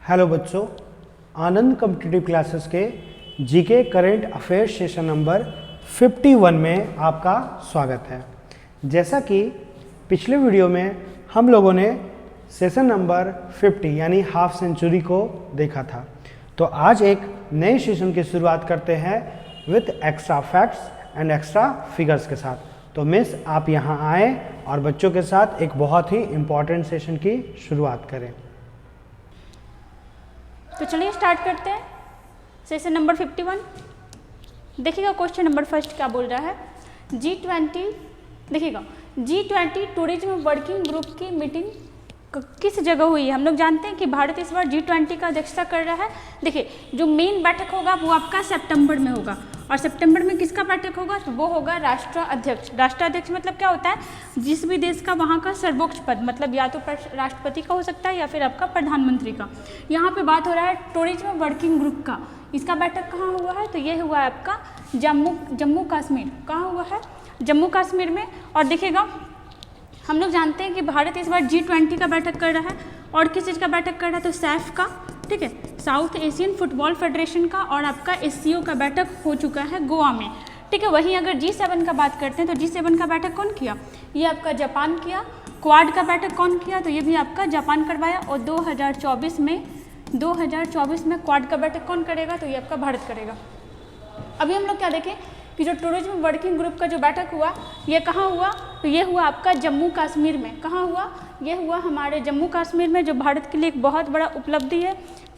Hello बच्चों, आनंद competitive classes के GK current affairs session number 51 में आपका स्वागत है। जैसा कि पिछले वीडियो में हम लोगों ने सेशन नंबर 50 यानी हाफ सेंचुरी को देखा था, तो आज एक नए सेशन की शुरुआत करते हैं with extra facts and extra figures के साथ। तो मिस आप यहाँ आए और बच्चों के साथ एक बहुत ही इम्पॉर्टेंट सेशन की शुरुआत करें। तो चलिए स्टार्ट करते हैं सेशन नंबर 51। देखिएगा क्वेश्चन नंबर फर्स्ट क्या बोल रहा है। G20 देखिएगा, G20 टूरिज्म वर्किंग ग्रुप की मीटिंग किस जगह हुई है। हम लोग जानते हैं कि भारत इस बार G20 का अध्यक्षता कर रहा है। देखिए जो मेन बैठक होगा वो आपका सितंबर में होगा, और सितंबर में किसका बैठक होगा तो वो होगा राष्ट्राध्यक्ष। राष्ट्राध्यक्ष मतलब क्या होता है, जिस भी देश का वहाँ का सर्वोच्च पद, मतलब या तो राष्ट्रपति का हो सकता है या फिर आपका प्रधानमंत्री का। यहाँ पे बात हो रहा है टूरिज्म वर्किंग ग्रुप का। इसका बैठक कहाँ हुआ है तो ये हुआ है आपका जम्मू कश्मीर। कहाँ हुआ है, जम्मू कश्मीर में। और देखिएगा हम लोग जानते हैं कि भारत इस बार G20 का बैठक कर रहा है, और किस चीज़ का बैठक कर रहा है तो सैफ का, ठीक है, साउथ एशियन फुटबॉल फेडरेशन का, और आपका SCO का बैठक हो चुका है गोवा में, ठीक है। वहीं अगर G7 का बात करते हैं तो G7 का बैठक कौन किया, ये आपका जापान किया। क्वाड का बैठक कौन किया तो ये भी आपका जापान करवाया। और 2024 में क्वाड का बैठक कौन करेगा तो ये आपका भारत करेगा। अभी हम लोग क्या देखें कि जो टूरिज्म वर्किंग ग्रुप का जो बैठक हुआ ये कहाँ हुआ तो ये हुआ आपका जम्मू कश्मीर में। कहाँ हुआ, ये हुआ हमारे जम्मू कश्मीर में, जो भारत के लिए एक बहुत बड़ा उपलब्धि है।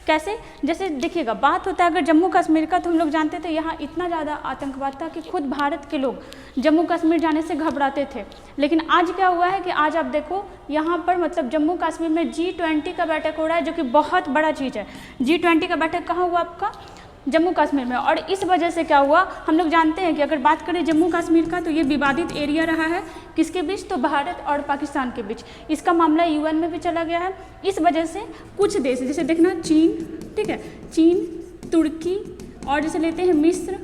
कैसे, जैसे देखिएगा बात होता है अगर जम्मू कश्मीर का, तो हम लोग जानते थे यहाँ इतना ज़्यादा आतंकवाद था कि खुद भारत के लोग जम्मू कश्मीर जाने से घबराते थे। लेकिन आज क्या हुआ है कि आज आप देखो यहाँ पर मतलब जम्मू कश्मीर में G20 का बैठक हो रहा है, जो कि बहुत बड़ा चीज़ है। G20 का बैठक कहाँ हुआ आपका, जम्मू कश्मीर में। और इस वजह से क्या हुआ, हम लोग जानते हैं कि अगर बात करें जम्मू कश्मीर का तो ये विवादित एरिया रहा है किसके बीच तो भारत और पाकिस्तान के बीच। इसका मामला UN में भी चला गया है। इस वजह से कुछ देश जैसे देखना चीन, ठीक है, चीन, तुर्की, और जैसे लेते हैं मिस्र,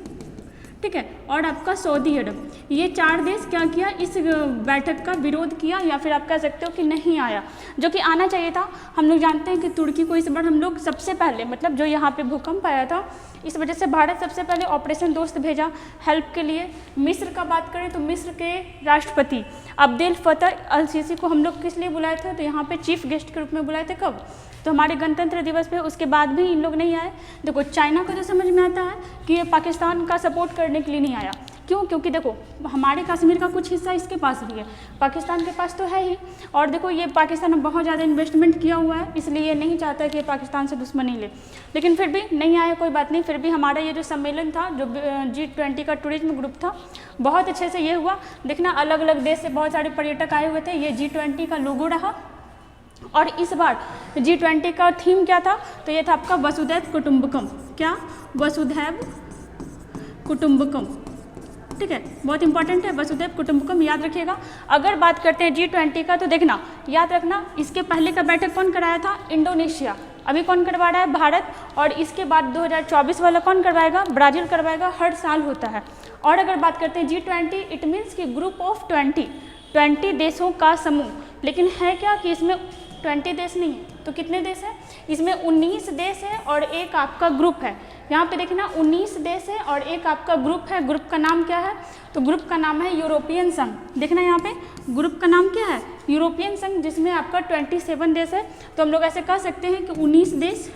ठीक है, और आपका सऊदी अरब, ये 4 देश क्या किया, इस बैठक का विरोध किया, या फिर आप कह सकते हो कि नहीं आया, जो कि आना चाहिए था। हम लोग जानते हैं कि तुर्की को इस बार हम लोग सबसे पहले, मतलब जो यहाँ पे भूकंप आया था इस वजह से भारत सबसे पहले ऑपरेशन दोस्त भेजा हेल्प के लिए। मिस्र का बात करें तो मिस्र के राष्ट्रपति अब्देल फतह अल सीसी को हम लोग किस लिए बुलाए थे तो यहाँ पे चीफ गेस्ट के रूप में बुलाए थे। कब, तो हमारे गणतंत्र दिवस पे। उसके बाद भी इन लोग नहीं आए। देखो चाइना को तो समझ में आता है कि ये पाकिस्तान का सपोर्ट करने के लिए नहीं आया। क्यों, क्योंकि देखो हमारे कश्मीर का कुछ हिस्सा इसके पास भी है, पाकिस्तान के पास तो है ही। और देखो ये पाकिस्तान में बहुत ज़्यादा इन्वेस्टमेंट किया हुआ है, इसलिए ये नहीं चाहता कि ये पाकिस्तान से दुश्मनी ले। लेकिन फिर भी नहीं आया, कोई बात नहीं। फिर भी हमारा ये जो सम्मेलन था, जो G20 का टूरिज्म ग्रुप था, बहुत अच्छे से ये हुआ। देखना अलग अलग देश से बहुत सारे पर्यटक आए हुए थे। ये G20 का लोगो रहा। और इस बार G20 का थीम क्या था तो ये था आपका वसुधैव कुटुंबकम। क्या, वसुधैव कुटुंबकम, ठीक है, बहुत इंपॉर्टेंट है वसुधैव कुटुंबकम, याद रखिएगा। अगर बात करते हैं G20 का तो देखना याद रखना इसके पहले का बैठक कौन कराया था, इंडोनेशिया। अभी कौन करवा रहा है, भारत। और इसके बाद 2024 वाला कौन करवाएगा, ब्राज़ील करवाएगा। हर साल होता है। और अगर बात करते हैं G20 इट मीन्स कि ग्रुप ऑफ 20 देशों का समूह। लेकिन है क्या कि इसमें 20 देश नहीं है तो कितने देश हैं, इसमें 19 देश है और एक आपका ग्रुप है। यहाँ पे देखना 19 देश है और एक आपका ग्रुप है। ग्रुप का नाम क्या है तो ग्रुप का नाम है यूरोपियन संघ। देखना यहाँ पे ग्रुप का नाम क्या है, यूरोपियन संघ, जिसमें आपका 27 देश है। तो हम लोग ऐसे कह सकते हैं कि 19 देश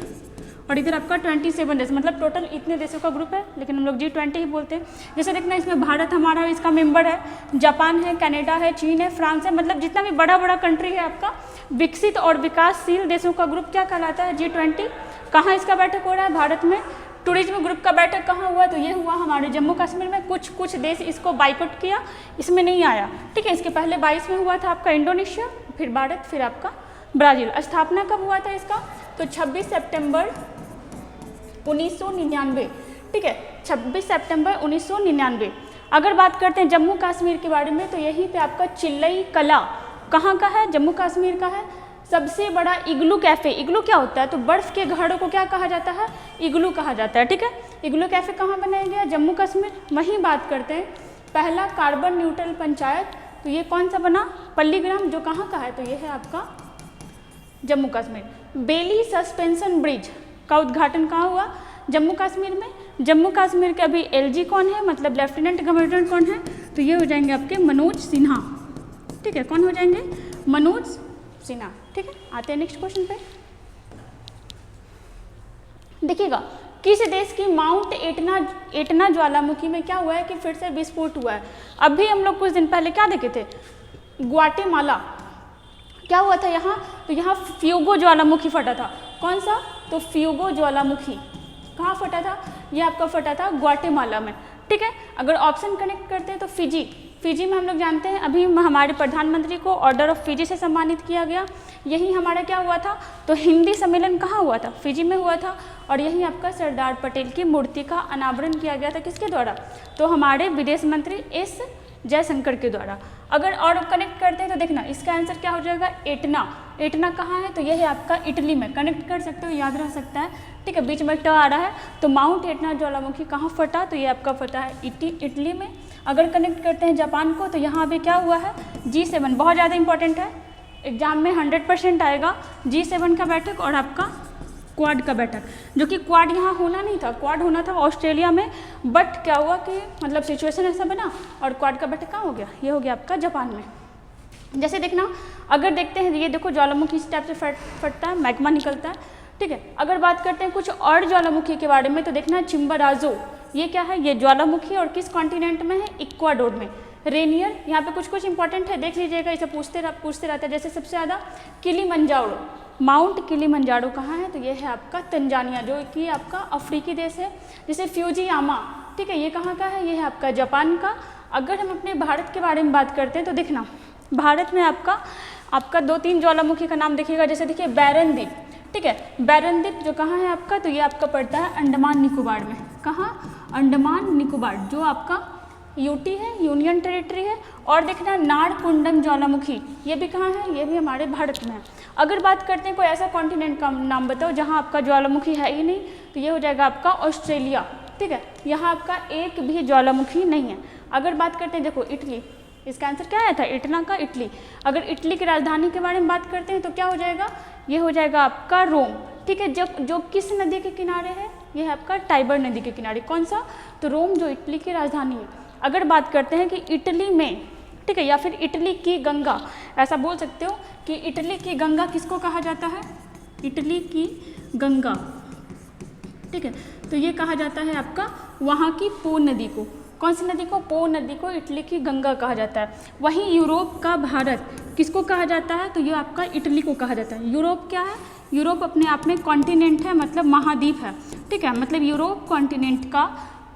और इधर आपका 27 देश, मतलब टोटल इतने देशों का ग्रुप है, लेकिन हम लोग G20 ही बोलते हैं। जैसे देखना इसमें भारत हमारा इसका मेंबर है, जापान है, कनाडा है, चीन है, फ्रांस है, मतलब जितना भी बड़ा बड़ा कंट्री है आपका विकसित और विकासशील देशों का ग्रुप क्या कहलाता है, G20। कहाँ इसका बैठक हो रहा है, भारत में। टूरिज्म ग्रुप का बैठक कहाँ हुआ तो ये हुआ हमारे जम्मू कश्मीर में। कुछ देश इसको बाइकआउट किया, इसमें नहीं आया, ठीक है। इसके पहले 22 में हुआ था आपका इंडोनेशिया, फिर भारत, फिर आपका ब्राज़ील। स्थापना कब हुआ था इसका तो 26 सितंबर 1999, ठीक है, 26 सितंबर 1999। अगर बात करते हैं जम्मू कश्मीर के बारे में तो यहीं पे आपका चिल्लई कला कहाँ का है, जम्मू कश्मीर का है। सबसे बड़ा इग्लू कैफ़े, इग्लू क्या होता है तो बर्फ़ के घड़ों को क्या कहा जाता है, इग्लू कहा जाता है, ठीक है। इग्लू कैफ़े कहाँ बनाया गया, जम्मू कश्मीर। वहीं बात करते हैं पहला कार्बन न्यूट्रल पंचायत, तो ये कौन सा बना, पल्लीग्राम, जो कहाँ का है तो ये है आपका जम्मू कश्मीर। बेली सस्पेंशन ब्रिज का उद्घाटन कहाँ हुआ? जम्मू कश्मीर में। जम्मू कश्मीर के अभी एलजी कौन है, मतलब लेफ्टिनेंट गवर्नर कौन है? तो ये हो जाएंगे आपके मनोज सिन्हा। ठीक है, कौन हो जाएंगे? मनोज सिन्हा। ठीक है, आते हैं नेक्स्ट क्वेश्चन पे। देखिएगा, किस देश की माउंट एटना ज्वालामुखी में क्या हुआ है कि फिर से विस्फोट हुआ है? अभी हम लोग कुछ दिन पहले क्या देखे थे? ग्वाटेमाला। क्या हुआ था यहाँ? तो यहाँ फ्यूगो ज्वालामुखी फटा था। कौन सा? तो फ्यूगो ज्वालामुखी कहाँ फटा था? ये आपका फटा था ग्वाटेमाला में। ठीक है, अगर ऑप्शन कनेक्ट करते हैं तो फिजी। फिजी में हम लोग जानते हैं अभी हमारे प्रधानमंत्री को ऑर्डर ऑफ फिजी से सम्मानित किया गया। यही हमारा क्या हुआ था? तो हिंदी सम्मेलन कहाँ हुआ था? फिजी में हुआ था। और यही आपका सरदार पटेल की मूर्ति का अनावरण किया गया था। किसके द्वारा? तो हमारे विदेश मंत्री एस जयशंकर के द्वारा। अगर और कनेक्ट करते हैं तो देखना इसका आंसर क्या हो जाएगा? एटना। एटना कहाँ है? तो यह है आपका इटली में। कनेक्ट कर सकते हो, याद रह सकता है। ठीक है, बीच में ट आ रहा है। तो माउंट एटना ज्वालामुखी कहाँ फटा? तो ये आपका फटा है इटली में। अगर कनेक्ट करते हैं जापान को, तो यहाँ अभी क्या हुआ है? G7 बहुत ज़्यादा इंपॉर्टेंट है, एग्जाम में 100% आएगा। G7 का बैठक और आपका क्वाड का बैठक, जो कि क्वाड यहाँ होना नहीं था, क्वाड होना था ऑस्ट्रेलिया में। बट क्या हुआ कि मतलब सिचुएशन ऐसा बना और क्वाड का बैठक कहाँ हो गया? ये हो गया आपका जापान में। जैसे देखना, अगर देखते हैं ये देखो ज्वालामुखी इस टाइप से फटता है, मैग्मा निकलता है। ठीक है, अगर बात करते हैं कुछ और ज्वालामुखी के बारे में तो देखना चिम्बराजो, ये क्या है? ये ज्वालामुखी और किस कॉन्टिनेंट में है? इक्वाडोर में। रेनियर, यहाँ पे कुछ इंपॉर्टेंट है, देख लीजिएगा, इसे पूछते रहते हैं। जैसे सबसे ज़्यादा किलिमंजारो, माउंट किलिमंजारो कहाँ है? तो ये है आपका तंजानिया, जो कि आपका अफ्रीकी देश है। जैसे फ्यूजियामा, ठीक है, ये कहाँ का है? ये है आपका जापान का। अगर हम अपने भारत के बारे में बात करते हैं तो देखना, भारत में आपका 2-3 ज्वालामुखी का नाम देखिएगा। जैसे देखिए बैरन द्वीप, ठीक है, बैरन द्वीप जो कहाँ है आपका? तो ये आपका पड़ता है अंडमान निकोबार में। कहाँ? अंडमान निकोबार, जो आपका यूटी है, यूनियन टेरिटरी है। और देखना नारकुंडम ज्वालामुखी, ये भी कहाँ है? ये भी हमारे भारत में है। अगर बात करते हैं कोई ऐसा कॉन्टिनेंट का नाम बताओ जहाँ आपका ज्वालामुखी है ही नहीं, तो ये हो जाएगा आपका ऑस्ट्रेलिया। ठीक है, यहाँ आपका एक भी ज्वालामुखी नहीं है। अगर बात करते हैं देखो इटली, इसका आंसर क्या आया था? इटना का इटली। अगर इटली की राजधानी के बारे में बात करते हैं तो क्या हो जाएगा? ये हो जाएगा आपका रोम। ठीक है, जो किस नदी के किनारे है? ये है आपका टाइबर नदी के किनारे। कौन सा? तो रोम, जो इटली की राजधानी है। अगर बात करते हैं कि इटली में, ठीक है, या फिर इटली की गंगा, ऐसा बोल सकते हो कि इटली की गंगा किसको कहा जाता है? इटली की गंगा। ठीक है, तो ये कहा जाता है आपका वहाँ की पो नदी को। कौन सी नदी को? पो नदी को इटली की गंगा कहा जाता है। वहीं यूरोप का भारत किसको कहा जाता है? तो ये आपका इटली को कहा जाता है। यूरोप क्या है? यूरोप अपने आप में कॉन्टिनेंट है, मतलब महाद्वीप है। ठीक है, मतलब यूरोप कॉन्टिनेंट का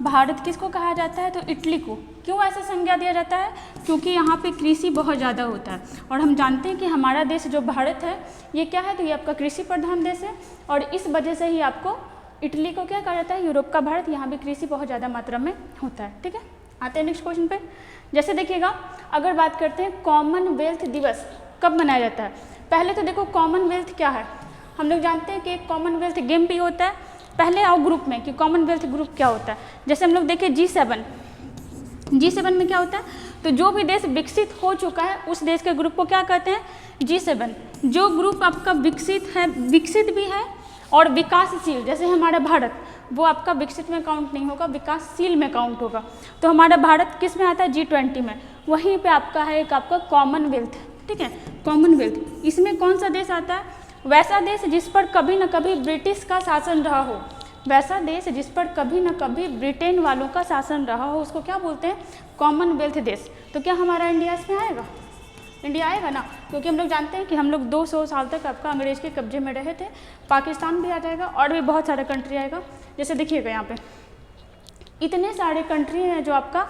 भारत किसको कहा जाता है? तो इटली को। क्यों ऐसा संज्ञा दिया जाता है? क्योंकि यहाँ पे कृषि बहुत ज़्यादा होता है और हम जानते हैं कि हमारा देश जो भारत है ये क्या है? तो ये आपका कृषि प्रधान देश है और इस वजह से ही आपको इटली को क्या कहा जाता है? यूरोप का भारत। यहाँ भी कृषि बहुत ज़्यादा मात्रा में होता है। ठीक है, आते हैं नेक्स्ट क्वेश्चन पे। जैसे देखिएगा, अगर बात करते हैं कॉमनवेल्थ दिवस कब मनाया जाता है? पहले तो देखो कॉमनवेल्थ क्या है, हम लोग जानते हैं कि एक कॉमनवेल्थ गेम भी होता है। पहले आओ ग्रुप में कि कॉमनवेल्थ ग्रुप क्या होता है। जैसे हम लोग देखें G7 में क्या होता है? तो जो भी देश विकसित हो चुका है उस देश के ग्रुप को क्या कहते हैं? G7। जो ग्रुप आपका विकसित है, विकसित भी है और विकासशील, जैसे हमारा भारत, वो आपका विकसित में काउंट नहीं होगा, विकासशील में काउंट होगा। तो हमारा भारत किस में आता है? G20 में। वहीं पे आपका है एक आपका कॉमनवेल्थ। ठीक है, कॉमनवेल्थ, इसमें कौन सा देश आता है? वैसा देश जिस पर कभी न कभी ब्रिटिश का शासन रहा हो। वैसा देश जिस पर कभी न कभी ब्रिटेन वालों का शासन रहा हो, उसको क्या बोलते हैं? कॉमनवेल्थ देश। तो क्या हमारा इंडिया इसमें आएगा? इंडिया आएगा ना, क्योंकि हम लोग जानते हैं कि हम लोग 200 साल तक आपका अंग्रेज के कब्जे में रहे थे। पाकिस्तान भी आ जाएगा और भी बहुत सारा कंट्री आएगा। जैसे देखिएगा यहाँ पे इतने सारे कंट्री हैं जो आपका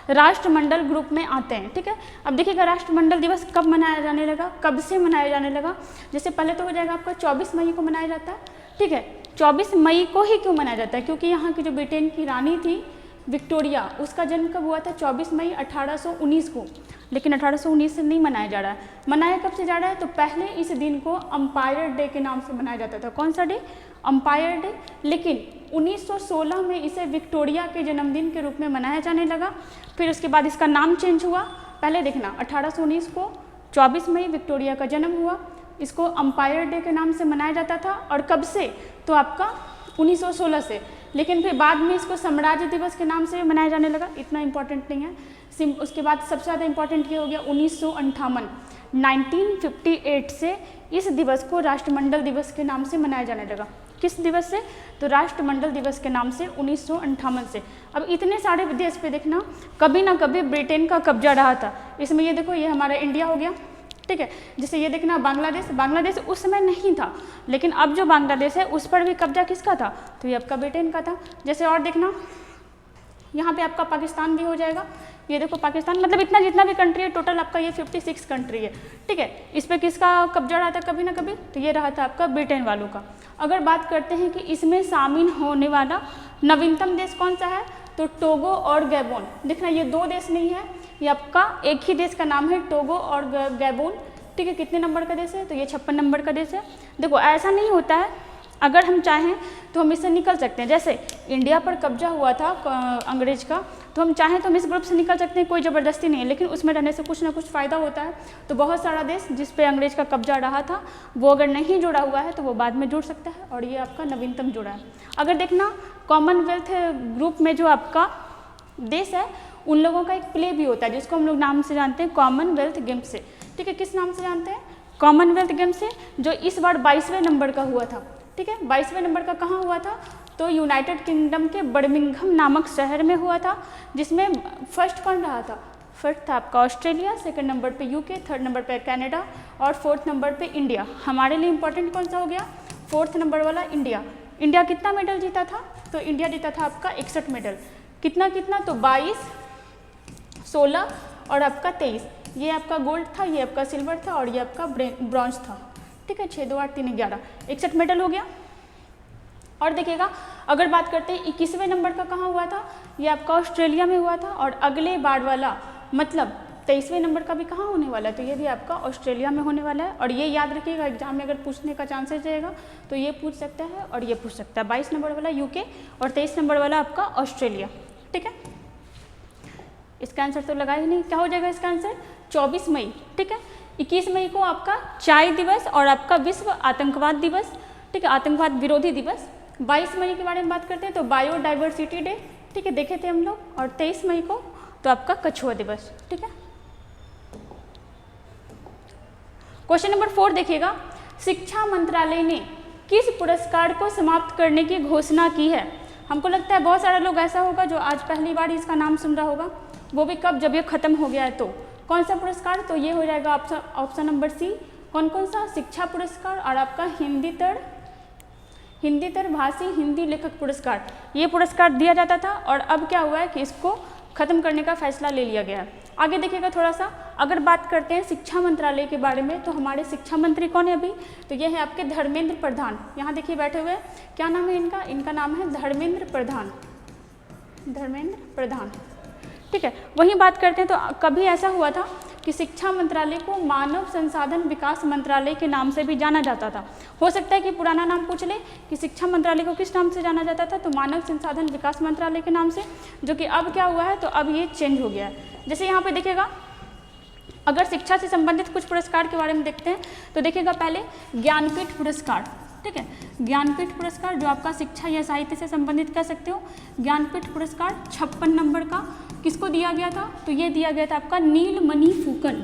राष्ट्रमंडल ग्रुप में आते हैं। ठीक है, अब देखिएगा राष्ट्रमंडल दिवस कब मनाया जाने लगा, कब से मनाया जाने लगा। जैसे पहले तो हो जाएगा आपका 24 मई को मनाया जाता है। ठीक है, 24 मई को ही क्यों मनाया जाता है? क्योंकि यहाँ की जो ब्रिटेन की रानी थी विक्टोरिया, उसका जन्म कब हुआ था? 24 मई 1819 को। लेकिन 1819 से नहीं मनाया जा रहा है। मनाया कब से जा रहा है? तो पहले इस दिन को अंपायर डे के नाम से मनाया जाता था। कौन सा डे? Umpire day. लेकिन 1916 में इसे विक्टोरिया के जन्मदिन के रूप में मनाया जाने लगा। फिर उसके बाद इसका नाम चेंज हुआ। पहले देखना 1819 को 24 मई विक्टोरिया का जन्म हुआ। इसको अंपायर डे के नाम से मनाया जाता था। और कब से? तो आपका 1916 से। लेकिन फिर बाद में इसको साम्राज्य दिवस के नाम से मनाया जाने लगा, इतना इंपॉर्टेंट नहीं है। उसके बाद सबसे ज़्यादा इंपॉर्टेंट ये हो गया 1958, 1958 से इस दिवस को राष्ट्रमंडल दिवस के नाम से मनाया जाने लगा। किस दिवस से? तो राष्ट्रमंडल दिवस के नाम से 1958 से। अब इतने सारे देश पे देखना, कभी ना कभी ब्रिटेन का कब्जा रहा था। इसमें ये देखो, ये हमारा इंडिया हो गया, ठीक है। जैसे ये देखना बांग्लादेश, बांग्लादेश उस समय नहीं था, लेकिन अब जो बांग्लादेश है उस पर भी कब्जा किसका था? तो ये आपका ब्रिटेन का था। जैसे और देखना, यहाँ पे आपका पाकिस्तान भी हो जाएगा। ये देखो पाकिस्तान, मतलब इतना जितना भी कंट्री है टोटल आपका ये 56 कंट्री है, ठीक है। इस पर किसका कब्जा रहा था कभी ना कभी? तो ये रहा था आपका ब्रिटेन वालों का। अगर बात करते हैं कि इसमें शामिल होने वाला नवीनतम देश कौन सा है, तो टोगो और गैबोन। देखना ये दो देश नहीं है, ये आपका एक ही देश का नाम है, टोगो और गैबोन, ठीक है। कितने नंबर का देश है? तो ये 56 नंबर का देश है। देखो ऐसा नहीं होता है, अगर हम चाहें तो हम इससे निकल सकते हैं। जैसे इंडिया पर कब्जा हुआ था अंग्रेज का, तो हम चाहें तो हम इस ग्रुप से निकल सकते हैं, कोई ज़बरदस्ती नहीं है, लेकिन उसमें रहने से कुछ ना कुछ फ़ायदा होता है। तो बहुत सारा देश जिस पे अंग्रेज का कब्जा रहा था वो अगर नहीं जुड़ा हुआ है तो वो बाद में जुड़ सकता है, और ये आपका नवीनतम जुड़ा है। अगर देखना कॉमनवेल्थ ग्रुप में जो आपका देश है उन लोगों का एक प्ले भी होता है जिसको हम लोग नाम से जानते हैं कॉमनवेल्थ गेम्स से, ठीक है। किस नाम से जानते हैं? कॉमनवेल्थ गेम्स से, जो इस बार 22वें नंबर का हुआ था, ठीक है। 22वें नंबर का कहाँ हुआ था? तो यूनाइटेड किंगडम के बर्मिंघम नामक शहर में हुआ था, जिसमें फर्स्ट कौन रहा था? फर्स्ट था आपका ऑस्ट्रेलिया, सेकंड नंबर पे यूके, थर्ड नंबर पे कनाडा और फोर्थ नंबर पे इंडिया। हमारे लिए इंपॉर्टेंट कौन सा हो गया? फोर्थ नंबर वाला इंडिया। इंडिया कितना मेडल जीता था? तो इंडिया जीता था आपका 61 मेडल। कितना कितना? तो 22, 16 और आपका 23। ये आपका गोल्ड था, ये आपका सिल्वर था और ये आपका ब्रॉन्ज था, ठीक है। 6, 2, 8, 3, 11, 61 मेडल हो गया। और देखिएगा अगर बात करते हैं 21वें नंबर का कहाँ हुआ था? ये आपका ऑस्ट्रेलिया में हुआ था। और अगले बार वाला मतलब 23वें नंबर का भी कहाँ होने वाला है? तो ये भी आपका ऑस्ट्रेलिया में होने वाला है। और ये याद रखिएगा, एग्जाम में अगर पूछने का चांसेस रहेगा तो ये पूछ सकता है और ये पूछ सकता है। 22 नंबर वाला यूके और 23 नंबर वाला आपका ऑस्ट्रेलिया, ठीक है। इसका आंसर तो लगा ही नहीं, क्या हो जाएगा इसका आंसर? 24 मई, ठीक है। 21 मई को आपका चाय दिवस और आपका विश्व आतंकवाद दिवस, ठीक है, आतंकवाद विरोधी दिवस। 22 मई के बारे में बात करते हैं तो बायोडाइवर्सिटी डे, ठीक है, देखे थे हम लोग। और 23 मई को तो आपका कछुआ दिवस, ठीक है। क्वेश्चन नंबर 4 देखिएगा, शिक्षा मंत्रालय ने किस पुरस्कार को समाप्त करने की घोषणा की है? हमको लगता है बहुत सारे लोग ऐसा होगा जो आज पहली बार इसका नाम सुन रहा होगा, वो भी कब? जब ये खत्म हो गया है। तो कौन सा पुरस्कार? तो ये हो जाएगा ऑप्शन नंबर सी। कौन कौन सा? शिक्षा पुरस्कार और आपका हिंदी भाषी हिंदी लेखक पुरस्कार, ये पुरस्कार दिया जाता था। और अब क्या हुआ है कि इसको खत्म करने का फैसला ले लिया गया है। आगे देखिएगा थोड़ा सा, अगर बात करते हैं शिक्षा मंत्रालय के बारे में तो हमारे शिक्षा मंत्री कौन है अभी? तो ये है आपके धर्मेंद्र प्रधान। यहाँ देखिए बैठे हुए, क्या नाम है इनका? इनका नाम है धर्मेंद्र प्रधान, धर्मेंद्र प्रधान, ठीक है। वहीं बात करते हैं तो कभी ऐसा हुआ था कि शिक्षा मंत्रालय को मानव संसाधन विकास मंत्रालय के नाम से भी जाना जाता था। हो सकता है कि पुराना नाम पूछ ले कि शिक्षा मंत्रालय को किस नाम से जाना जाता था, तो मानव संसाधन विकास मंत्रालय के नाम से, जो कि अब क्या हुआ है? तो अब ये चेंज हो गया है। जैसे यहाँ पे देखिएगा, अगर शिक्षा से संबंधित कुछ पुरस्कार के बारे में देखते हैं तो देखिएगा पहले ज्ञानपीठ पुरस्कार, ठीक है, ज्ञानपीठ पुरस्कार जो आपका शिक्षा या साहित्य से संबंधित कह सकते हो। ज्ञानपीठ पुरस्कार 56 नंबर का किसको दिया गया था? तो ये दिया गया था आपका नीलमणि फुकन,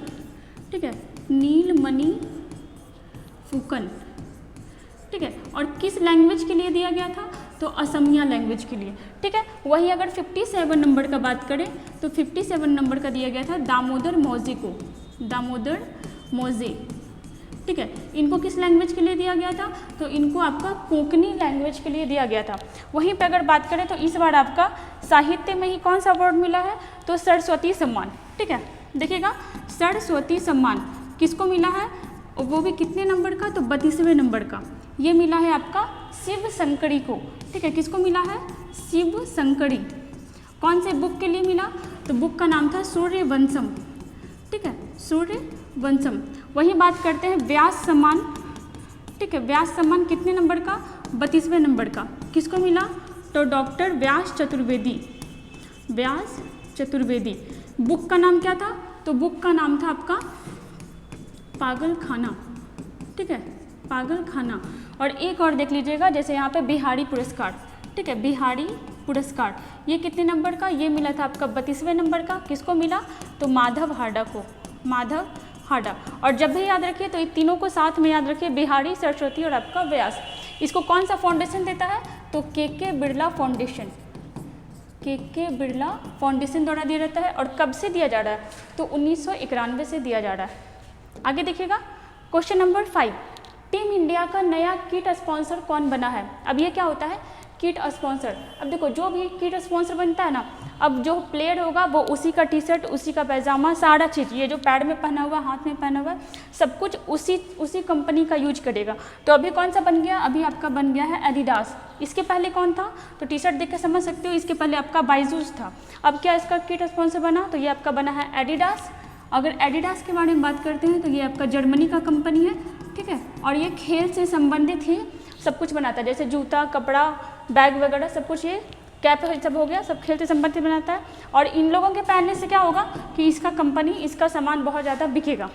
ठीक है, नीलमणि फुकन, ठीक है। और किस लैंग्वेज के लिए दिया गया था? तो असमिया लैंग्वेज के लिए, ठीक है। वही अगर 57 नंबर का बात करें तो 57 नंबर का दिया गया था दामोदर मौजे को, दामोदर मौजे, ठीक है। इनको किस लैंग्वेज के लिए दिया गया था? तो इनको आपका कोंकणी लैंग्वेज के लिए दिया गया था। वहीं पे अगर बात करें तो इस बार आपका साहित्य में ही कौन सा अवार्ड मिला है? तो सरस्वती सम्मान, ठीक है। देखिएगा सरस्वती सम्मान किसको मिला है? वो भी कितने नंबर का? तो 32वें नंबर का। ये मिला है आपका शिव शंकरी को, ठीक है। किसको मिला है? शिव शंकरी। कौन से बुक के लिए मिला? तो बुक का नाम था सूर्यवंशम, ठीक है, सूर्यवंशम। वहीं बात करते हैं व्यास सम्मान, ठीक है, व्यास सम्मान कितने नंबर का? 32वें नंबर का। किसको मिला? तो डॉक्टर व्यास चतुर्वेदी, व्यास चतुर्वेदी। बुक का नाम क्या था? तो बुक का नाम था आपका पागल खाना, ठीक है, पागल खाना। और एक और देख लीजिएगा, जैसे यहाँ पे बिहारी पुरस्कार, ठीक है, बिहारी पुरस्कार, ये कितने नंबर का, ये मिला था आपका 32वें नंबर का। किसको मिला, तो माधव हाडा को, माधव हाडा। और जब भी याद रखिए तो ये तीनों को साथ में याद रखिए, बिहारी, सरस्वती और आपका व्यास। इसको कौन सा फाउंडेशन देता है, तो के बिरला फाउंडेशन, के बिरला फाउंडेशन द्वारा दिया जाता है। और कब से दिया जा रहा है, तो 1991 से दिया जा रहा है। आगे देखिएगा, क्वेश्चन नंबर 5, टीम इंडिया का नया किट स्पॉन्सर कौन बना है। अब ये क्या होता है, किट स्पॉन्सर। अब देखो, जो भी किट स्पॉन्सर बनता है ना, अब जो प्लेयर होगा वो उसी का टी शर्ट, उसी का पैजामा, सारा चीज़, ये जो पैड में पहना हुआ, हाथ में पहना हुआ, सब कुछ उसी कंपनी का यूज करेगा। तो अभी कौन सा बन गया, अभी आपका बन गया है एडिडास। इसके पहले कौन था, तो टी शर्ट देख के समझ सकते हो, इसके पहले आपका बाइजूस था। अब क्या इसका किट स्पॉन्सर बना, तो ये आपका बना है एडिडास। अगर एडिडास के बारे में बात करते हैं तो ये आपका जर्मनी का कंपनी है, ठीक है। और ये खेल से संबंधित ही सब कुछ बनाता है, जैसे जूता, कपड़ा, बैग वगैरह सब कुछ, ये कैप सब हो गया, सब खेल से संबंधित बनाता है। और इन लोगों के पहनने से क्या होगा कि इसका कंपनी, इसका सामान बहुत ज़्यादा बिकेगा।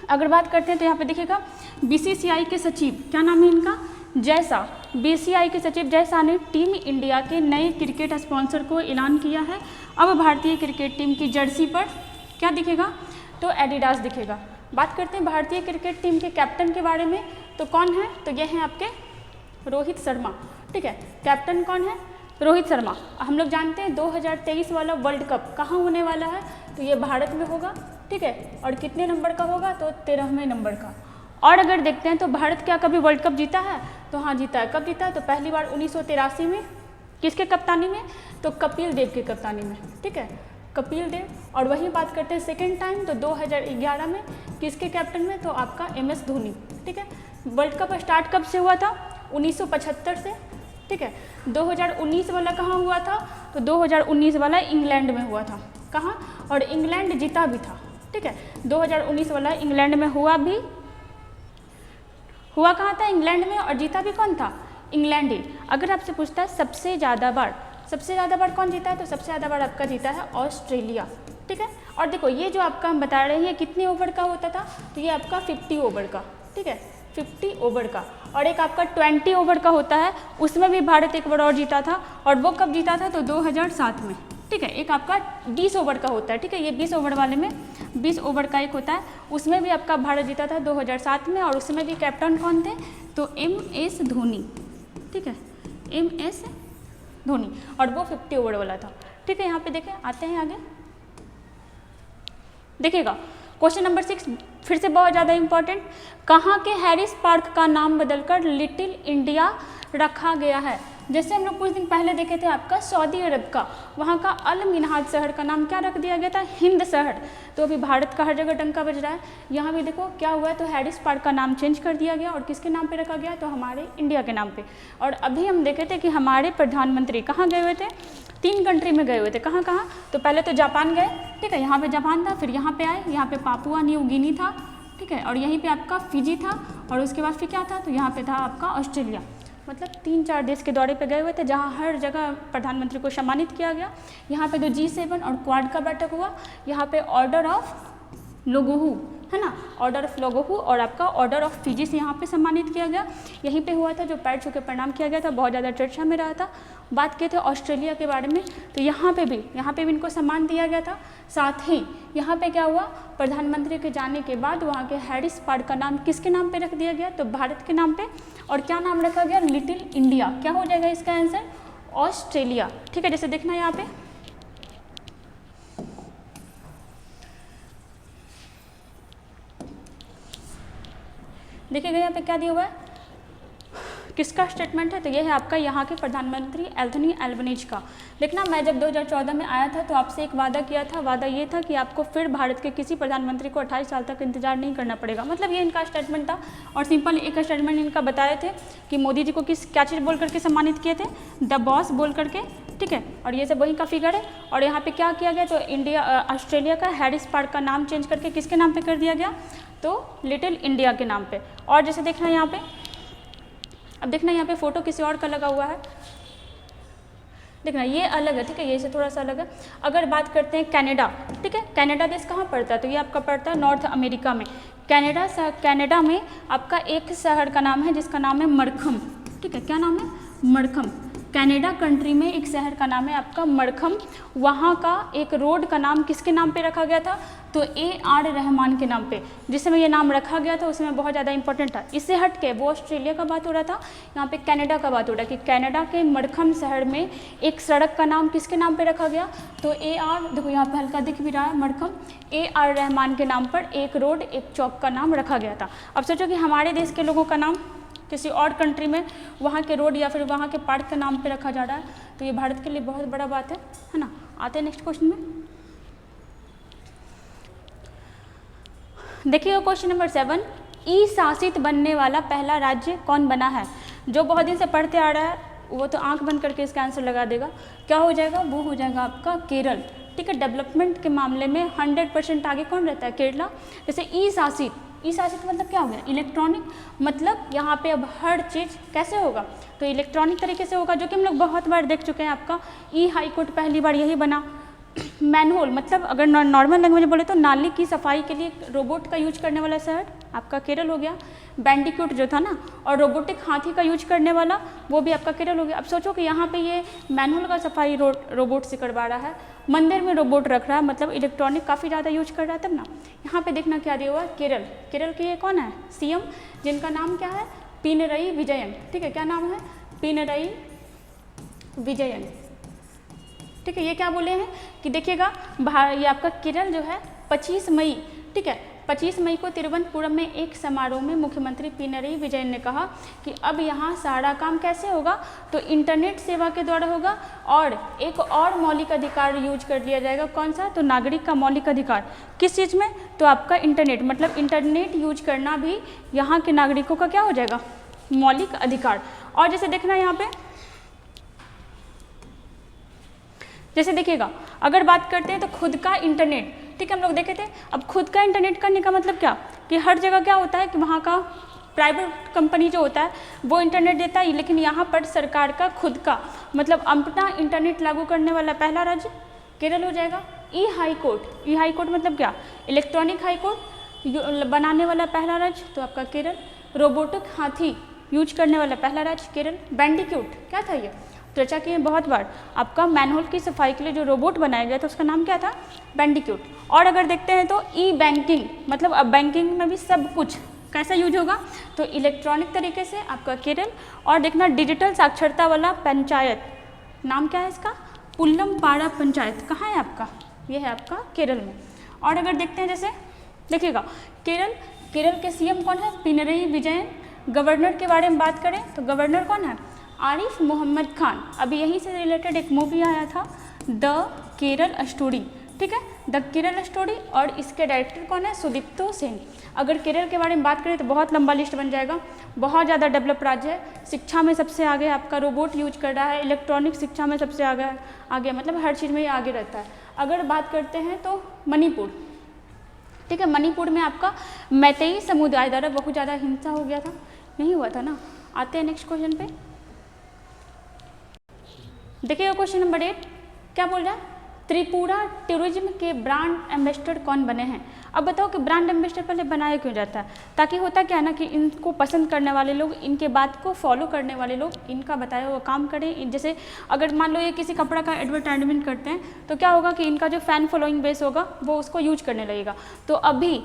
अगर बात करते हैं तो यहाँ पे देखिएगा, बीसीसीआई के सचिव, क्या नाम है इनका, जैसा। बीसीसीआई के सचिव जैसा ने टीम इंडिया के नए क्रिकेट स्पॉन्सर को ऐलान किया है। अब भारतीय क्रिकेट टीम की जर्सी पर क्या दिखेगा, तो एडिडास दिखेगा। बात करते हैं भारतीय क्रिकेट टीम के कैप्टन के बारे में, तो कौन है, तो ये हैं आपके रोहित शर्मा, ठीक है। कैप्टन कौन है, रोहित शर्मा। हम लोग जानते हैं 2023 वाला वर्ल्ड कप कहाँ होने वाला है, तो ये भारत में होगा, ठीक है। और कितने नंबर का होगा, तो 13वें नंबर का। और अगर देखते हैं तो भारत क्या कभी वर्ल्ड कप जीता है, तो हाँ जीता है। कब जीता है, तो पहली बार 1983 में। किसके कप्तानी में, तो कपिल देव की कप्तानी में, ठीक है, कपिल देव। और वहीं बात करते हैं सेकेंड टाइम, तो 2011 में। किसके कैप्टन में, तो आपका MS धोनी, ठीक है। वर्ल्ड कप स्टार्ट कब से हुआ था, 1975 से, ठीक है। 2019 वाला कहाँ हुआ था, तो 2019 वाला इंग्लैंड में हुआ था। कहाँ, और इंग्लैंड जीता भी था, ठीक है। 2019 वाला इंग्लैंड में हुआ कहाँ था, इंग्लैंड में। और जीता भी कौन था, इंग्लैंड ही। अगर आपसे पूछता है सबसे ज़्यादा बार कौन जीता है, तो सबसे ज़्यादा बार आपका जीता है ऑस्ट्रेलिया, ठीक है। और देखो, ये जो आपका हम बता रहे हैं, ये कितने ओवर का होता था, तो ये आपका 50 ओवर का, ठीक है, 50 ओवर का। और एक आपका 20 ओवर का होता है, उसमें भी भारत एक बार और जीता था। और वो कब जीता था, तो 2007 में, ठीक है। एक आपका 20 ओवर का होता है, ठीक है, ये 20 ओवर वाले में 20 ओवर का एक होता है, उसमें भी आपका भारत जीता था 2007 में। और उसमें भी कैप्टन कौन थे, तो MS धोनी, ठीक है, MS धोनी। और वो 50 ओवर वाला था, ठीक है। यहाँ पे देखें, आते हैं आगे, देखिएगा क्वेश्चन नंबर 6, फिर से बहुत ज़्यादा इंपॉर्टेंट। कहाँ के हैरिस पार्क का नाम बदलकर लिटिल इंडिया रखा गया है। जैसे हम लोग कुछ दिन पहले देखे थे आपका सऊदी अरब का, वहाँ का अल मिनहाज शहर का नाम क्या रख दिया गया था, हिंद शहर। तो अभी भारत का हर जगह डंका बज रहा है, यहाँ भी देखो क्या हुआ है, तो हैरिस पार्क का नाम चेंज कर दिया गया। और किसके नाम पे रखा गया, तो हमारे इंडिया के नाम पे। और अभी हम देखे थे कि हमारे प्रधानमंत्री कहाँ गए हुए थे, 3 कंट्री में गए हुए थे। कहाँ, तो पहले तो जापान गए, ठीक है, यहाँ पे जापान था, फिर यहाँ पे आए, यहाँ पे पापुआ न्यू गिनी था, ठीक है, और यहीं पे आपका फिजी था। और उसके बाद फिर क्या था, तो यहाँ पे था आपका ऑस्ट्रेलिया। मतलब 3-4 देश के दौरे पे गए हुए थे, जहाँ हर जगह प्रधानमंत्री को सम्मानित किया गया। यहाँ पे तो G7 और क्वाड का बैठक हुआ। यहाँ पे ऑर्डर ऑफ लोगोहू, है ना, ऑर्डर ऑफ लोगोहू और आपका ऑर्डर ऑफ फिजी से यहाँ पे सम्मानित किया गया। यहीं पे हुआ था, जो पैर छू के प्रणाम किया गया था, बहुत ज़्यादा चर्चा में रहा था। बात किए थे ऑस्ट्रेलिया के बारे में, तो यहाँ पे भी इनको सम्मान दिया गया था। साथ ही यहाँ पे क्या हुआ, प्रधानमंत्री के जाने के बाद वहाँ के हैरिस पार्क का नाम किसके नाम पे रख दिया गया, तो भारत के नाम पे। और क्या नाम रखा गया, लिटिल इंडिया। क्या हो जाएगा इसका आंसर, ऑस्ट्रेलिया, ठीक है। जैसे देखना यहाँ पे, देखिएगा यहाँ पे क्या दिया हुआ है, किसका स्टेटमेंट है, तो ये है आपका यहाँ के प्रधानमंत्री एंथनी एल्बनीज का। देखना, मैं जब 2014 में आया था तो आपसे एक वादा किया था, वादा ये था कि आपको फिर भारत के किसी प्रधानमंत्री को 28 साल तक इंतजार नहीं करना पड़ेगा। मतलब ये इनका स्टेटमेंट था। और सिंपल एक स्टेटमेंट इनका बताए थे कि मोदी जी को क्या चीज़ बोल करके सम्मानित किए थे, द बॉस बोल करके, ठीक है। और ये सब वहीं का फिगर है। और यहाँ पे क्या किया गया, तो ऑस्ट्रेलिया का हैरिस पार्क का नाम चेंज करके किसके नाम पे कर दिया गया, तो लिटिल इंडिया के नाम पे। और जैसे देखना यहाँ पे, अब देखना यहाँ पे फोटो किसी और का लगा हुआ है, देखना ये अलग है, ठीक है, ये से थोड़ा सा अलग है। अगर बात करते हैं कनाडा, ठीक है, कनाडा देश कहाँ पड़ता है, तो ये आपका पड़ता है नॉर्थ अमेरिका में। कनाडा में आपका एक शहर का नाम है जिसका नाम है मरखम, ठीक है, क्या नाम है, मरखम। कनाडा कंट्री में एक शहर का नाम है आपका मरखम, वहाँ का एक रोड का नाम किसके नाम पे रखा गया था, तो AR रहमान के नाम पे। जिस समय ये नाम रखा गया था उस समय बहुत ज़्यादा इंपॉर्टेंट था। इससे हट के वो ऑस्ट्रेलिया का बात हो रहा था, यहाँ पे कनाडा का बात हो रहा है कि कनाडा के मरखम शहर में एक सड़क का नाम किसके नाम पे रखा गया, तो AR, देखो यहाँ पे हल्का दिख भी रहा है मरखम, AR रहमान के नाम पर एक रोड, एक चौक का नाम रखा गया था। अब सोचो कि हमारे देश के लोगों का नाम किसी और कंट्री में वहाँ के रोड या फिर वहाँ के पार्क के नाम पे रखा जा रहा है, तो ये भारत के लिए बहुत बड़ा बात है ना। आते हैं नेक्स्ट क्वेश्चन में। देखिए क्वेश्चन नंबर 7, ई शासित बनने वाला पहला राज्य कौन बना है। जो बहुत दिन से पढ़ते आ रहा है वो तो आंख बंद करके इसका आंसर लगा देगा। क्या हो जाएगा, वो हो जाएगा आपका केरल, ठीक है। डेवलपमेंट के मामले में 100% आगे कौन रहता है, केरला। जैसे ई शासित मतलब क्या हो गया, इलेक्ट्रॉनिक, मतलब यहाँ पे अब हर चीज़ कैसे होगा, तो इलेक्ट्रॉनिक तरीके से होगा, जो कि हम लोग बहुत बार देख चुके हैं। आपका ई हाई कोर्ट पहली बार यही बना। मैनहोल मतलब अगर नॉर्मल लैंग्वेज में बोले तो नाली की सफाई के लिए रोबोट का यूज करने वाला शहर आपका केरल हो गया। बैंडिक्यूट जो था ना, और रोबोटिक हाथी का यूज करने वाला वो भी आपका केरल हो गया। अब सोचो कि यहाँ पे ये मैनहोल का सफाई रोबोट से करवा रहा है, मंदिर में रोबोट रख रहा है, मतलब इलेक्ट्रॉनिक काफ़ी ज़्यादा यूज कर रहा है तब ना। यहाँ पे देखना क्या दिया हुआ है, केरल के ये कौन है, CM, जिनका नाम क्या है, पिनरई विजयन, ठीक है। क्या नाम है, पिनरई विजयन, ठीक है। ये क्या बोले हैं कि देखिएगा ये आपका केरल जो है 25 मई, ठीक है, 25 मई को तिरुवनंतपुरम में एक समारोह में मुख्यमंत्री पिनरई विजयन ने कहा कि अब यहाँ सारा काम कैसे होगा, तो इंटरनेट सेवा के द्वारा होगा, और एक और मौलिक अधिकार यूज कर लिया जाएगा। कौन सा, तो नागरिक का मौलिक अधिकार। किस चीज़ में, तो आपका इंटरनेट, मतलब इंटरनेट यूज करना भी यहाँ के नागरिकों का क्या हो जाएगा, मौलिक अधिकार। और जैसे देखना यहाँ पे, जैसे देखिएगा अगर बात करते हैं तो खुद का इंटरनेट, ठीक है, हम लोग देखे थे। अब खुद का इंटरनेट करने का मतलब क्या, कि हर जगह क्या होता है कि वहाँ का प्राइवेट कंपनी जो होता है वो इंटरनेट देता है, लेकिन यहाँ पर सरकार का खुद का, मतलब अपना इंटरनेट लागू करने वाला पहला राज्य केरल हो जाएगा। ई हाई कोर्ट मतलब क्या, इलेक्ट्रॉनिक हाई कोर्ट बनाने वाला पहला राज्य तो आपका केरल। रोबोटिक हाथी यूज करने वाला पहला राज्य केरल। बैंडिक्यूट क्या था, ये चर्चा की है बहुत बार। आपका मैनहोल की सफाई के लिए जो रोबोट बनाया गया था उसका नाम क्या था, बैंडिक्यूट। और अगर देखते हैं तो ई बैंकिंग, मतलब अब बैंकिंग में भी सब कुछ कैसा यूज होगा, तो इलेक्ट्रॉनिक तरीके से आपका केरल। और देखना डिजिटल साक्षरता वाला पंचायत, नाम क्या है इसका, पुल्लमपाड़ा पंचायत, कहाँ है आपका, ये है आपका केरल में। और अगर देखते हैं जैसे देखिएगा केरल के CM कौन है, पिनरई विजयन। गवर्नर के बारे में बात करें तो गवर्नर कौन है, आरिफ मोहम्मद खान। अभी यहीं से रिलेटेड एक मूवी आया था, द केरल स्टोरी, ठीक है, द केरल स्टोरी, और इसके डायरेक्टर कौन है, सुदीप्तो सेन। अगर केरल के बारे में बात करें तो बहुत लंबा लिस्ट बन जाएगा। बहुत ज़्यादा डेवलप राज्य है, शिक्षा में सबसे आगे आपका रोबोट यूज कर रहा है, इलेक्ट्रॉनिक शिक्षा में सबसे आगे मतलब हर चीज़ में ये आगे रहता है। अगर बात करते हैं तो मणिपुर, ठीक है, मणिपुर में आपका मैतेई समुदाय द्वारा बहुत ज़्यादा हिंसा हो गया था, नहीं हुआ था ना। आते हैं नेक्स्ट क्वेश्चन पे। देखिएगा क्वेश्चन नंबर 8 क्या बोल रहा है, त्रिपुरा टूरिज्म के ब्रांड एम्बेसडर कौन बने हैं। अब बताओ कि ब्रांड एम्बेसडर पहले बनाया क्यों जाता है, ताकि होता क्या है ना कि इनको पसंद करने वाले लोग, इनके बात को फॉलो करने वाले लोग इनका बताया हुआ काम करें। जैसे अगर मान लो ये किसी कपड़ा का एडवर्टाइजमेंट करते हैं तो क्या होगा कि इनका जो फैन फॉलोइंग बेस होगा वो उसको यूज करने लगेगा। तो अभी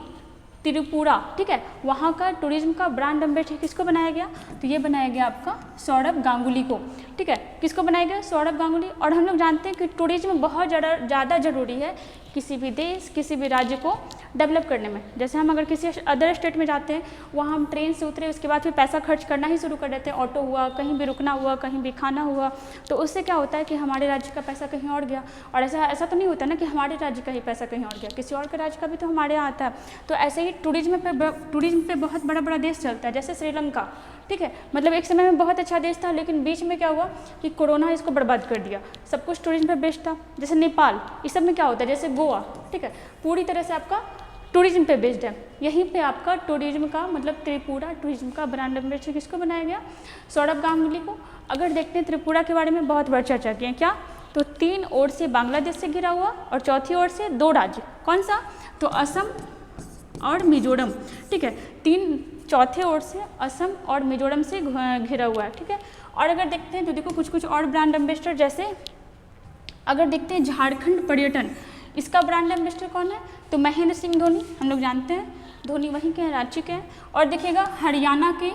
त्रिपुरा, ठीक है, वहाँ का टूरिज्म का ब्रांड एम्बेसडर किसको बनाया गया, तो ये बनाया गया आपका सौरभ गांगुली को, ठीक है, किसको बनाया गया, सौरभ गांगुली। और हम लोग जानते हैं कि टूरिज्म बहुत ज़्यादा जरूरी है किसी भी देश, किसी भी राज्य को डेवलप करने में। जैसे हम अगर किसी अदर स्टेट में जाते हैं, वहाँ हम ट्रेन से उतरे, उसके बाद फिर पैसा खर्च करना ही शुरू कर देते हैं, ऑटो हुआ, कहीं भी रुकना हुआ, कहीं भी खाना हुआ, तो उससे क्या होता है कि हमारे राज्य का पैसा कहीं और गया। और ऐसा तो नहीं होता ना कि हमारे राज्य का ही पैसा कहीं और गया, किसी और के राज्य का भी तो हमारे यहाँ आता है। तो ऐसे ही टूरिज्म पे बहुत बड़ा देश चलता है, जैसे श्रीलंका, ठीक है, मतलब एक समय में बहुत अच्छा देश था, लेकिन बीच में क्या हुआ कि कोरोना इसको बर्बाद कर दिया। सब कुछ टूरिज्म पे बेस्ड था। जैसे नेपाल, इस सब में क्या होता है, जैसे गोवा, ठीक है, पूरी तरह से आपका टूरिज्म पे बेस्ड है। यहीं पे आपका टूरिज्म का मतलब त्रिपुरा टूरिज्म का ब्रांड एम्बेसडर किसको बनाया गया, सौरभ गांगुली को। अगर देखते हैं त्रिपुरा के बारे में बहुत बार चर्चा की है, क्या, तो 3 ओर से बांग्लादेश से घिरा हुआ और चौथी ओर से 2 राज्य, कौन सा, तो असम और मिजोरम, ठीक है, तीन चौथे ओर से असम और मिजोरम से घिरा हुआ है, ठीक है। और अगर देखते हैं तो देखो कुछ कुछ और ब्रांड एम्बेसडर, जैसे अगर देखते हैं झारखंड पर्यटन, इसका ब्रांड एम्बेसडर कौन है, तो महेंद्र सिंह धोनी, हम लोग जानते हैं, धोनी वहीं के हैं, रांची के हैं। और देखिएगा हरियाणा के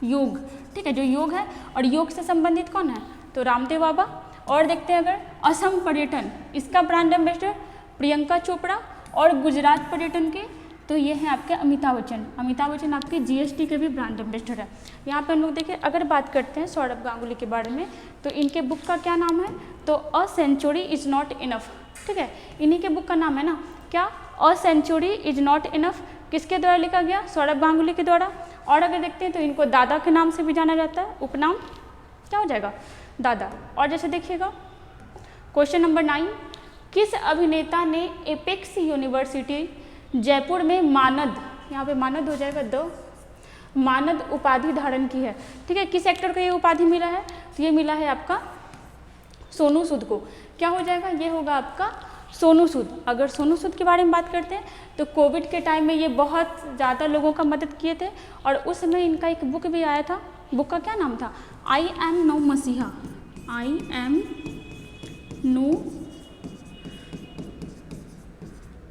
योग, ठीक है, जो योग है और योग से संबंधित कौन है, तो रामदेव बाबा। और देखते हैं अगर असम पर्यटन, इसका ब्रांड एम्बेसडर प्रियंका चोपड़ा। और गुजरात पर्यटन के तो ये हैं आपके अमिताभ बच्चन। अमिताभ बच्चन आपके जीएसटी के भी ब्रांड एम्बेसडर है। यहाँ पे हम लोग देखिए, अगर बात करते हैं सौरभ गांगुली के बारे में, तो इनके बुक का क्या नाम है, तो a century is not enough, ठीक है, इन्हीं के बुक का नाम है ना, क्या, a century is not enough, किसके द्वारा लिखा गया, सौरभ गांगुली के द्वारा। और अगर देखते हैं तो इनको दादा के नाम से भी जाना जाता है, उपनाम क्या हो जाएगा, दादा। और जैसे देखिएगा क्वेश्चन नंबर 9, किस अभिनेता ने एपेक्स यूनिवर्सिटी जयपुर में मानद, यहाँ पे मानद हो जाएगा द, मानद उपाधि धारण की है, ठीक है, किस एक्टर को ये उपाधि मिला है, तो ये मिला है आपका सोनू सूद को। क्या हो जाएगा, ये होगा आपका सोनू सूद। अगर सोनू सूद के बारे में बात करते हैं तो कोविड के टाइम में ये बहुत ज़्यादा लोगों का मदद किए थे, और उस समय इनका एक बुक भी आया था, बुक का क्या नाम था, आई एम नो मसीहा, आई एम नो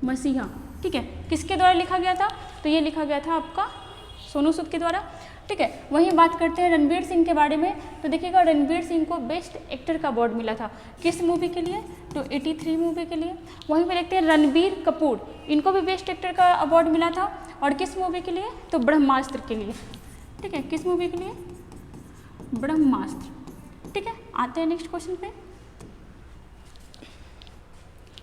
मसीहा, ठीक है, किसके द्वारा लिखा गया था, तो ये लिखा गया था आपका सोनू सूद के द्वारा, ठीक है। वहीं बात करते हैं रणवीर सिंह के बारे में, तो देखिएगा रणवीर सिंह को बेस्ट एक्टर का अवार्ड मिला था, किस मूवी के लिए, तो 83 मूवी के लिए। वहीं पे देखते हैं रणबीर कपूर, इनको भी बेस्ट एक्टर का अवार्ड मिला था, और किस मूवी के लिए, तो ब्रह्मास्त्र के लिए, ठीक है, किस मूवी के लिए, ब्रह्मास्त्र, ठीक है। आते हैं नेक्स्ट क्वेश्चन पे,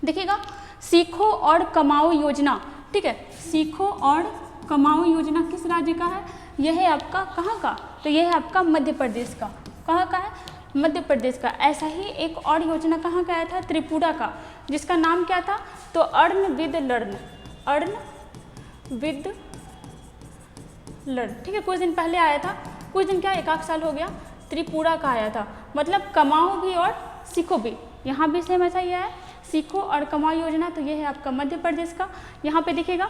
देखिएगा सीखो और कमाओ योजना, ठीक है, सीखो और कमाओ योजना किस राज्य का है, यह है आपका कहाँ का, तो यह है आपका मध्य प्रदेश का, कहाँ का है, मध्य प्रदेश का। ऐसा ही एक और योजना कहाँ का आया था, त्रिपुरा का, जिसका नाम क्या था, तो earn with learn, earn with learn, ठीक है, कुछ दिन पहले आया था, कुछ दिन क्या, 1 साल हो गया, त्रिपुरा का आया था, मतलब कमाओ भी और सीखो भी, यहाँ भी सेम ऐसा ही है, सीखो और कमाओ योजना, तो ये है आपका मध्य प्रदेश का। यहाँ पे देखिएगा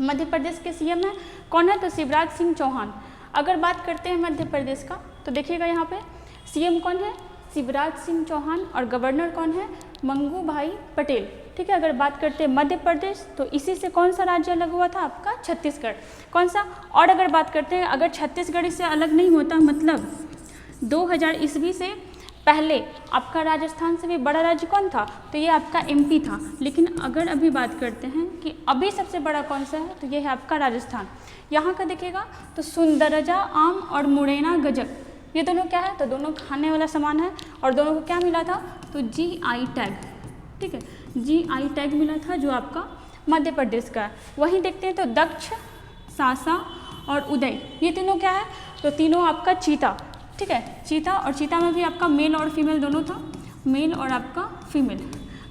मध्य प्रदेश के सीएम है कौन है, तो शिवराज सिंह चौहान। अगर बात करते हैं मध्य प्रदेश का, तो देखिएगा यहाँ पे सीएम कौन है, शिवराज सिंह चौहान, और गवर्नर कौन है, मंगू भाई पटेल, ठीक है। अगर बात करते हैं मध्य प्रदेश, तो इसी से कौन सा राज्य अलग हुआ था आपका, छत्तीसगढ़, कौन सा। और अगर बात करते हैं, अगर छत्तीसगढ़ इससे अलग नहीं होता, मतलब 2000 ईस्वी से पहले आपका राजस्थान से भी बड़ा राज्य कौन था, तो ये आपका एमपी था। लेकिन अगर अभी बात करते हैं कि अभी सबसे बड़ा कौन सा है, तो ये है आपका राजस्थान। यहाँ का देखिएगा तो सुंदरजा आम और मुरैना गजक, ये दोनों क्या है, तो दोनों खाने वाला सामान है, और दोनों को क्या मिला था, तो GI टैग, ठीक है, GI टैग मिला था, जो आपका मध्य प्रदेश का है। वहीं देखते हैं तो दक्ष, सासा और उदय, ये तीनों क्या है, तो तीनों आपका चीता, ठीक है, चीता। और चीता में भी आपका मेल और फीमेल दोनों था, मेल और आपका फीमेल,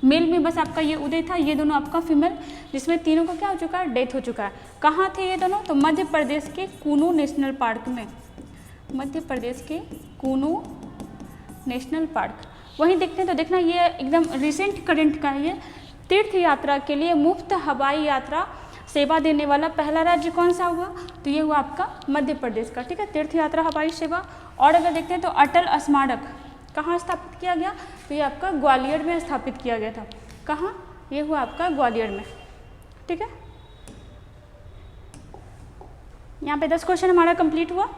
मेल में बस आपका ये उदय था, ये दोनों आपका फीमेल, जिसमें तीनों का क्या हो चुका है, डेथ हो चुका है। कहाँ थे ये दोनों, तो मध्य प्रदेश के कूनो नेशनल पार्क में, मध्य प्रदेश के कूनो नेशनल पार्क। वहीं देखते हैं तो देखना ये एकदम रिसेंट करंट का है, ये तीर्थ यात्रा के लिए मुफ्त हवाई यात्रा सेवा देने वाला पहला राज्य कौन सा हुआ, तो ये हुआ आपका मध्य प्रदेश का, ठीक है, तीर्थ यात्रा हवाई सेवा। और अगर देखते हैं तो अटल स्मारक कहाँ स्थापित किया गया, तो ये आपका ग्वालियर में स्थापित किया गया था, कहाँ, ये हुआ आपका ग्वालियर में, ठीक है। यहाँ पे 10 क्वेश्चन हमारा कंप्लीट हुआ।